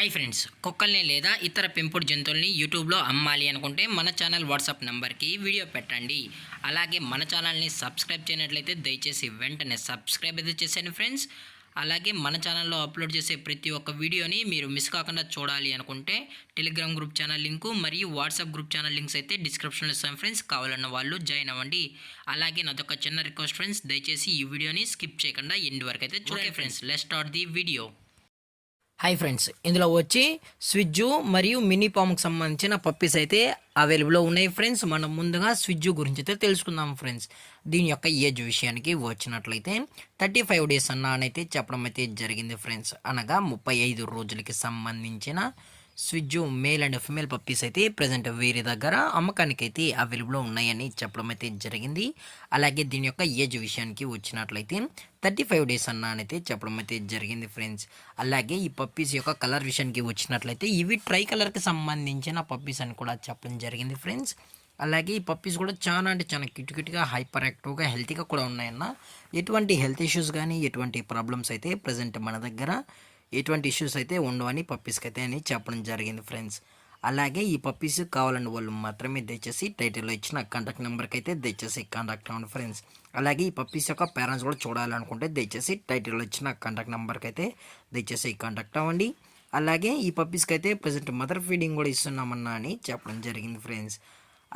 Hi friends, కుక్కల్ని లేదా ఇతర పెంపుడు జంతువుల్ని యూట్యూబ్లో అమ్మాలి అనుకుంటే మన ఛానల్ వాట్సాప్ నెంబర్కి వీడియో పెట్టండి. అలాగే మన ఛానల్ని సబ్స్క్రైబ్ చేయనట్లయితే దయచేసి వెంటనే సబ్స్క్రైబ్ అయితే చేసేయండి ఫ్రెండ్స్. అలాగే మన ఛానల్లో అప్లోడ్ చేసే ప్రతి ఒక్క వీడియోని మీరు మిస్ కాకుండా చూడాలి అనుకుంటే టెలిగ్రామ్ గ్రూప్ ఛానల్ లింకు మరియు వాట్సాప్ గ్రూప్ ఛానల్ లింక్స్ అయితే డిస్క్రిప్షన్లో ఇస్తాం ఫ్రెండ్స్. కావాలన్న వాళ్ళు జాయిన్ అవ్వండి. అలాగే నాదొక చిన్న రిక్వెస్ట్ ఫ్రెండ్స్, దయచేసి ఈ వీడియోని స్కిప్ చేయకుండా ఎండ్ వరకు అయితే చూడండి friends. Let's start the video. Hi friends, ఇందులో వచ్చి స్విజ్జు మరియు మినీ పామ్కి సంబంధించిన పప్పీస్ అయితే అవైలబుల్లో ఉన్నాయి ఫ్రెండ్స్. మనం ముందుగా స్విజ్జు గురించి అయితే తెలుసుకుందాం ఫ్రెండ్స్. దీని యొక్క ఏజ్ విషయానికి వచ్చినట్లయితే 35 డేస్ అన్ననైతే చెప్పడం అయితే జరిగింది ఫ్రెండ్స్. అనగా 35 రోజులకి సంబంధించిన స్విజ్జు మేల్ అండ్ ఫిమేల్ పప్పీస్ అయితే ప్రజెంట్ వీరి దగ్గర అమ్మకానికి అయితే అవైలబుల్లో ఉన్నాయని చెప్పడం అయితే జరిగింది. అలాగే దీని యొక్క ఏజ్ విషయానికి వచ్చినట్లయితే 35 డేస్ అన్ననైతే చెప్పడం అయితే జరిగింది ఫ్రెండ్స్. అలాగే ఈ పప్పీస్ యొక్క కలర్ విషయానికి వచ్చినట్లయితే ఇవి ట్రై కలర్కి సంబంధించిన పప్పీస్ అని కూడా చెప్పడం జరిగింది ఫ్రెండ్స్. అలాగే ఈ పప్పీస్ కూడా చాలా అంటే చాలా క్యూట్గా హైపర్ యాక్టివ్గా హెల్తీగా కూడా ఉన్నాయన్న. ఎటువంటి హెల్త్ ఇష్యూస్ కానీ ఎటువంటి ప్రాబ్లమ్స్ అయితే ప్రజెంట్ మన దగ్గర ఎటువంటి ఇష్యూస్ అయితే ఉండవని పప్పీస్కి అయితే అని చెప్పడం జరిగింది ఫ్రెండ్స్. అలాగే ఈ పప్పీస్ కావాలని వాళ్ళు మాత్రమే దయచేసి టైటిల్లో ఇచ్చిన కాంటాక్ట్ నెంబర్కి అయితే దయచేసి కాంటాక్ట్ అవ్వండి ఫ్రెండ్స్. అలాగే ఈ పప్పీస్ యొక్క పేరెంట్స్ కూడా చూడాలనుకుంటే దయచేసి టైటిల్లో ఇచ్చిన కాంటాక్ట్ నెంబర్కి అయితే దయచేసి కాంటాక్ట్ అవ్వండి. అలాగే ఈ పప్పీస్కి అయితే ప్రజెంట్ మదర్ ఫీడింగ్ కూడా ఇస్తున్నామన్నా అని చెప్పడం జరిగింది ఫ్రెండ్స్.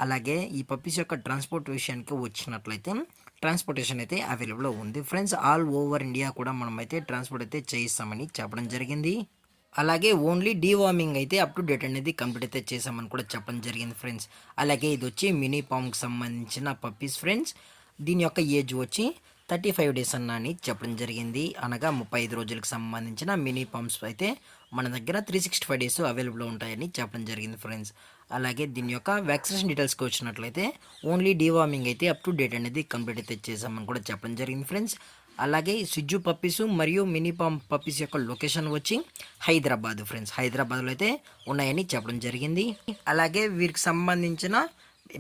అలాగే ఈ పప్పీస్ యొక్క ట్రాన్స్పోర్ట్ విషయానికి వచ్చినట్లయితే ట్రాన్స్పోర్టేషన్ అయితే అవైలబుల్లో ఉంది ఫ్రెండ్స్. ఆల్ ఓవర్ ఇండియా కూడా మనం అయితే ట్రాన్స్పోర్ట్ అయితే చేయిస్తామని చెప్పడం జరిగింది. అలాగే ఓన్లీ డీవార్మింగ్ అయితే అప్ టు డేట్ అనేది కంప్లీట్ అయితే చేసామని కూడా చెప్పడం జరిగింది ఫ్రెండ్స్. అలాగే ఇది వచ్చి మినీ పామ్కి సంబంధించిన పప్పీస్ ఫ్రెండ్స్. దీని యొక్క ఏజ్ వచ్చి 35 డేస్ అని చెప్పడం జరిగింది. అనగా 35 రోజులకు సంబంధించిన మినీ పామ్స్ అయితే మన దగ్గర 365 డేస్ అవైలబుల్లో ఉంటాయని చెప్పడం జరిగింది ఫ్రెండ్స్. అలాగే దీని యొక్క వ్యాక్సినేషన్ డీటెయిల్స్కి వచ్చినట్లయితే ఓన్లీ డీవార్మింగ్ అయితే అప్ టు డేట్ అనేది కంప్లీట్ అయితే చేసామని కూడా చెప్పడం జరిగింది ఫ్రెండ్స్. అలాగే స్విజ్జు పప్పీస్ మరియు మినీ పామ్ పప్పీస్ యొక్క లొకేషన్ వచ్చి హైదరాబాద్ ఫ్రెండ్స్. హైదరాబాద్లో అయితే ఉన్నాయని చెప్పడం జరిగింది. అలాగే వీరికి సంబంధించిన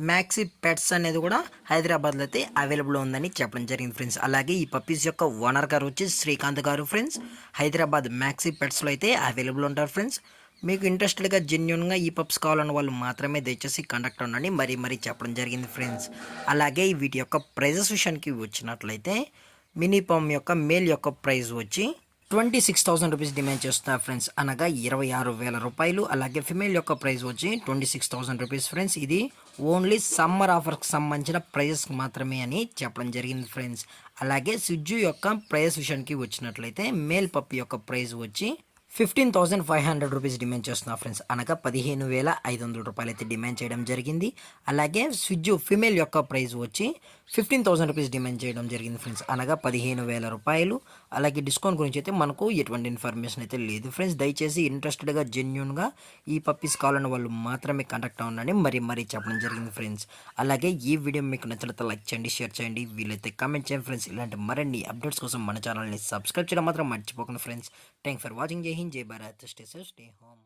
మ్యాక్సీ పెట్స్ అనేది కూడా హైదరాబాద్లో అయితే అవైలబుల్ ఉందని చెప్పడం జరిగింది ఫ్రెండ్స్. అలాగే ఈ పప్పీస్ యొక్క ఓనర్ గారు వచ్చి శ్రీకాంత్ గారు ఫ్రెండ్స్. హైదరాబాద్ మ్యాక్సీ పెట్స్లో అయితే అవైలబుల్ ఉంటారు ఫ్రెండ్స్. మీకు ఇంట్రెస్టెడ్గా జెన్యున్గా ఈ పప్స్ కావాలన్న వాళ్ళు మాత్రమే దయచేసి కాంటాక్ట్ అవ్వండి మరీ చెప్పడం జరిగింది ఫ్రెండ్స్. అలాగే వీటి యొక్క ప్రైజెస్ విషయానికి వచ్చినట్లయితే మినీ పామ్ యొక్క మేల్ యొక్క ప్రైస్ వచ్చి 26,000 రూపీస్ డిమాండ్ చేస్తున్నారు ఫ్రెండ్స్. అనగా 26,000 రూపాయలు. అలాగే ఫిమేల్ యొక్క ప్రైస్ వచ్చి 26,000 రూపీస్ ఫ్రెండ్స్. ఇది ఓన్లీ సమ్మర్ ఆఫర్కి సంబంధించిన ప్రైజెస్ మాత్రమే అని చెప్పడం జరిగింది ఫ్రెండ్స్. అలాగే స్విజ్జు యొక్క ప్రైస్ విషయానికి వచ్చినట్లయితే మేల్ పప్పి యొక్క ప్రైస్ వచ్చి 15,500 రూపీస్ డిమాండ్ చేస్తున్నారు ఫ్రెండ్స్. అనగా 15,500 రూపాయలు అయితే డిమాండ్ చేయడం జరిగింది. అలాగే స్విజ్జు ఫిమేల్ యొక్క ప్రైస్ వచ్చి 15,000 రూపీస్ డిమాండ్ చేయడం జరిగింది ఫ్రెండ్స్. అనగా 15,000 రూపాయలు. అలాగే డిస్కౌంట్ గురించి అయితే మనకు ఎటువంటి ఇన్ఫర్మేషన్ అయితే లేదు ఫ్రెండ్స్. దయచేసి ఇంట్రెస్టెడ్గా జెన్యున్గా ఈ పప్పీస్ కావాలన్న వాళ్ళు మాత్రమే కాంటాక్ట్ అవ్వండి మరీ చెప్పడం జరిగింది ఫ్రెండ్స్. అలాగే ఈ వీడియో మీకు నచ్చినట్లయితే లైక్ చేయండి, షేర్ చేయండి, వీలైతే కామెంట్ చేయండి ఫ్రెండ్స్. ఇలాంటి మరిన్ని అప్డేట్స్ కోసం మన ఛానల్ని సబ్స్క్రైబ్ చేయడం మాత్రం మర్చిపోకండి ఫ్రెండ్స్. Thanks for watching. జై హింద్, జై Bharat, stay safe, stay home.